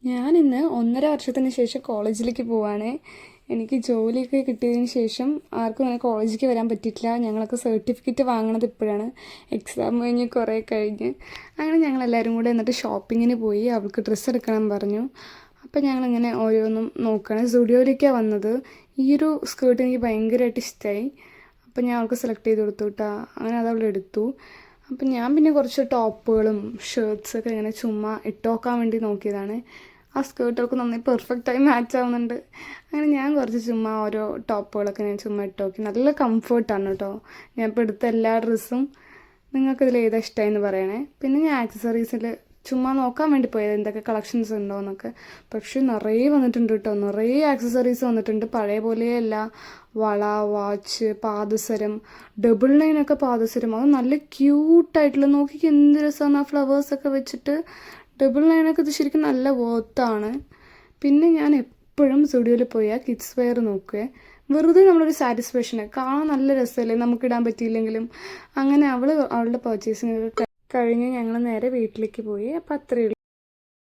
ഞാനിന്ന് 1.5 വർഷത്തിന് ശേഷം കോളേജിലേക്ക് പോവാണ്. എനിക്ക് ജോലിയൊക്കെ കിട്ടിയതിന് ശേഷം ആർക്കും അങ്ങനെ കോളേജിലേക്ക് വരാൻ പറ്റിയിട്ടില്ല. ഞങ്ങളൊക്കെ സർട്ടിഫിക്കറ്റ് വാങ്ങണത് ഇപ്പോഴാണ്, എക്സാം കഴിഞ്ഞ് കുറേ കഴിഞ്ഞ്. അങ്ങനെ ഞങ്ങളെല്ലാവരും കൂടെ എന്നിട്ട് ഷോപ്പിങ്ങിന് പോയി. അവൾക്ക് ഡ്രസ്സ് എടുക്കണം പറഞ്ഞു. അപ്പം ഞങ്ങളിങ്ങനെ ഓരോന്നും നോക്കുകയാണ്. സ്റ്റുഡിയോയിലേക്കാണ് വന്നത്. ഈ ഒരു സ്കേർട്ട് എനിക്ക് ഭയങ്കരമായിട്ട് ഇഷ്ടമായി. അപ്പം ഞാൻ അവൾക്ക് സെലക്ട് ചെയ്ത് കൊടുത്തു കേട്ടോ. അങ്ങനെ അത് അവൾ എടുത്തു. അപ്പം ഞാൻ പിന്നെ കുറച്ച് ടോപ്പുകളും ഷർട്ട്സൊക്കെ ഇങ്ങനെ ചുമ്മാ ഇട്ട് നോക്കാൻ വേണ്ടി നോക്കിയതാണ്. ആ സ്കേർട്ടൊക്കെ നന്നായി പെർഫെക്റ്റായി മാച്ച് ആവുന്നുണ്ട്. അങ്ങനെ ഞാൻ കുറച്ച് ചുമ്മാ ഓരോ ടോപ്പുകളൊക്കെ ഞാൻ ചുമ്മാ ഇട്ട് നോക്കി. നല്ല കംഫർട്ടാണ് കേട്ടോ. ഞാൻ ഇപ്പോൾ എടുത്ത എല്ലാ ഡ്രസ്സും നിങ്ങൾക്കിതിൽ ഏതാ ഇഷ്ടമായെന്ന് പറയണേ. പിന്നെ ഞാൻ ആക്സസറീസിൽ ചുമ്മാ നോക്കാൻ വേണ്ടി പോയത് എന്തൊക്കെ കളക്ഷൻസ് ഉണ്ടോ എന്നൊക്കെ. പക്ഷെ നിറയെ വന്നിട്ടുണ്ട് കേട്ടോ. നിറയെ ആക്സസറീസ് വന്നിട്ടുണ്ട്. പഴയ പോലെയല്ല. വള, വാച്ച്, പാദസരം, 999 പാദസരം. അത് നല്ല ക്യൂട്ടായിട്ടുള്ള, നോക്കിക്ക് എന്ത് രസമാണ് ആ ഫ്ലവേഴ്സൊക്കെ വെച്ചിട്ട്. 999 ഇത് ശരിക്കും നല്ല വർത്താണ്. പിന്നെ ഞാൻ എപ്പോഴും സ്റ്റുഡിയോയിൽ പോയാൽ കിഡ്സ് വെയർ നോക്കുക. വെറുതെ നമ്മളൊരു സാറ്റിസ്ഫാക്ഷന്, കാണാൻ നല്ല രസമല്ലേ, നമുക്കിടാൻ പറ്റിയില്ലെങ്കിലും. അങ്ങനെ അവളുടെ പർച്ചേസിങ് കഴിഞ്ഞ് ഞങ്ങൾ നേരെ വീട്ടിലേക്ക് പോയി. അപ്പം അത്രയേ ഉള്ളൂ.